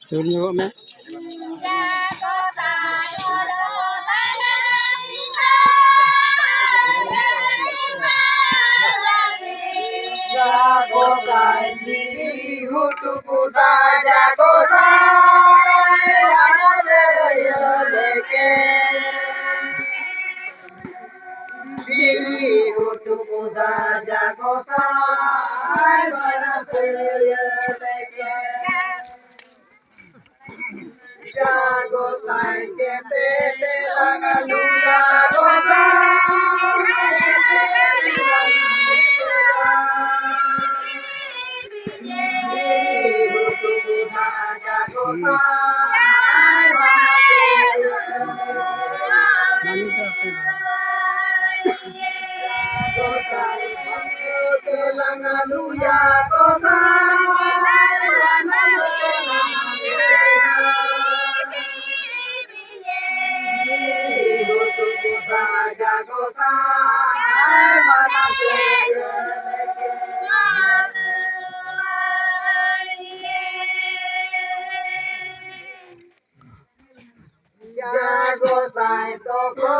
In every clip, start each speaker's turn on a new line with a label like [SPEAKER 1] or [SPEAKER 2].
[SPEAKER 1] Suruh me.
[SPEAKER 2] Jago sai diri hutu puta jago sai mana saya leke diri hutu puta jago sai mana saya leke jago sai jete te langalu jago Jago sai toko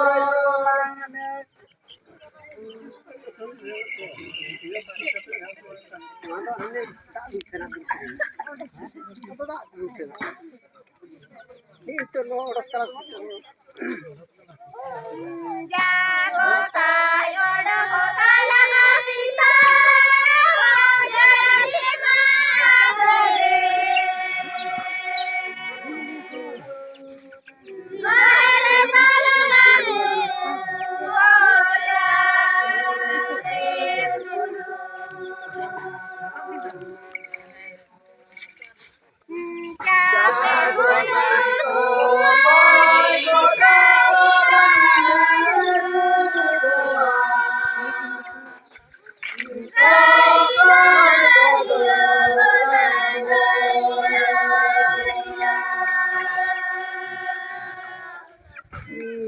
[SPEAKER 2] jago sai oda kota langa sita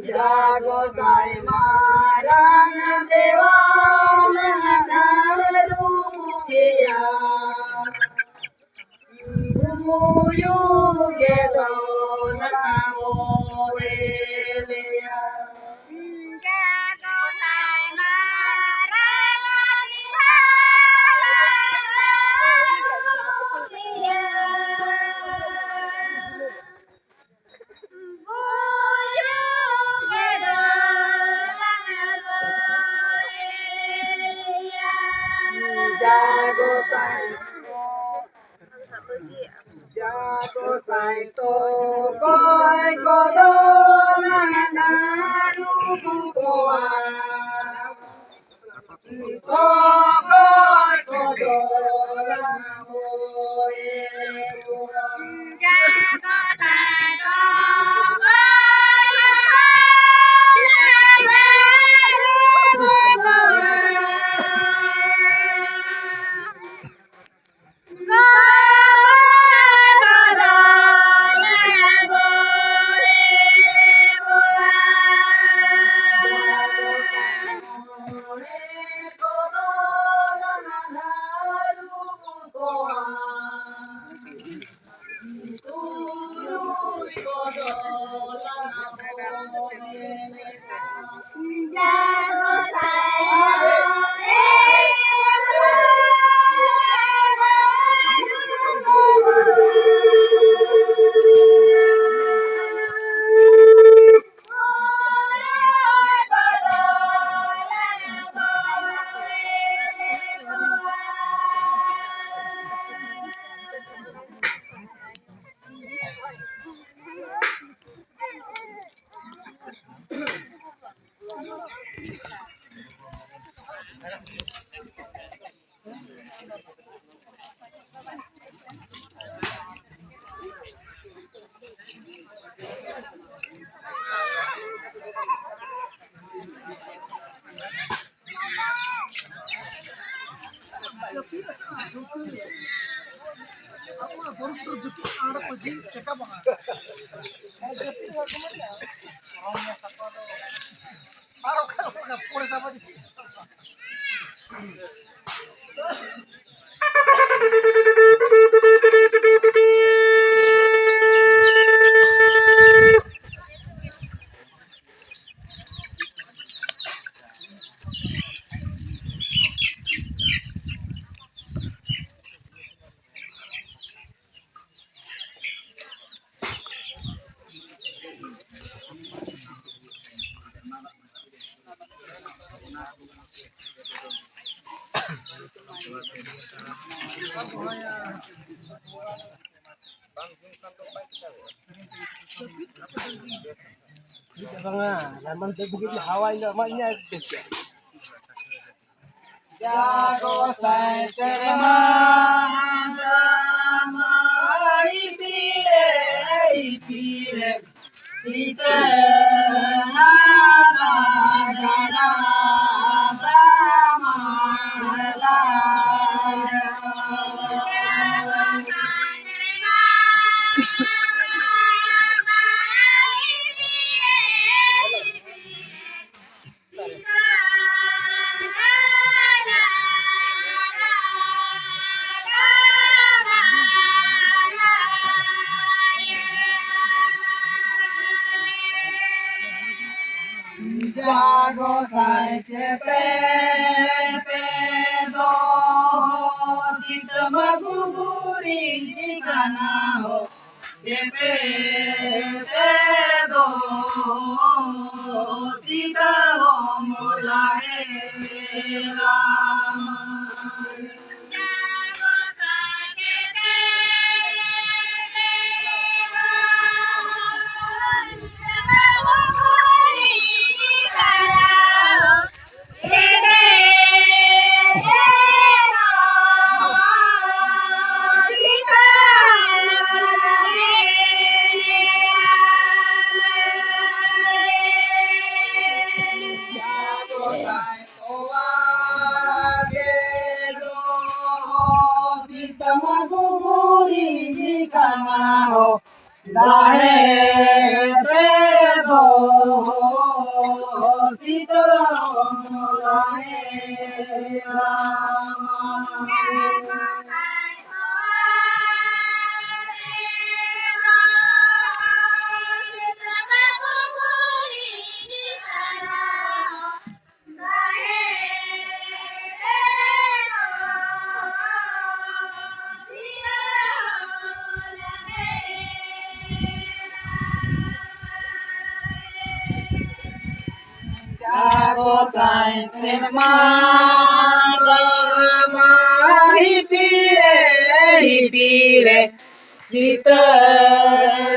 [SPEAKER 2] Jago sai marang dewa narugia muyu gedo namo elia jago sai marang jago sai to koi kodo naru bukoa to koi kodo namo jago sai to
[SPEAKER 1] જાગો સાસરમાં મારી પીડે પીડે સીતળાના જાગો સાચતે પેદો સીતમાં ગુગુરી જીકાના હો જેતે પેદો સીતા હો મોલાએ Ram Dahe te do sito dahe Jago saismari pile sita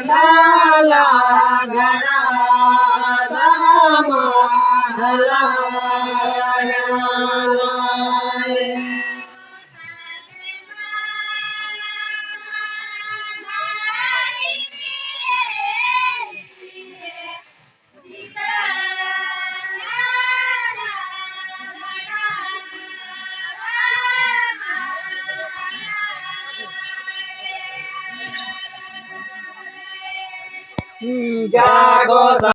[SPEAKER 1] nala gana dama jago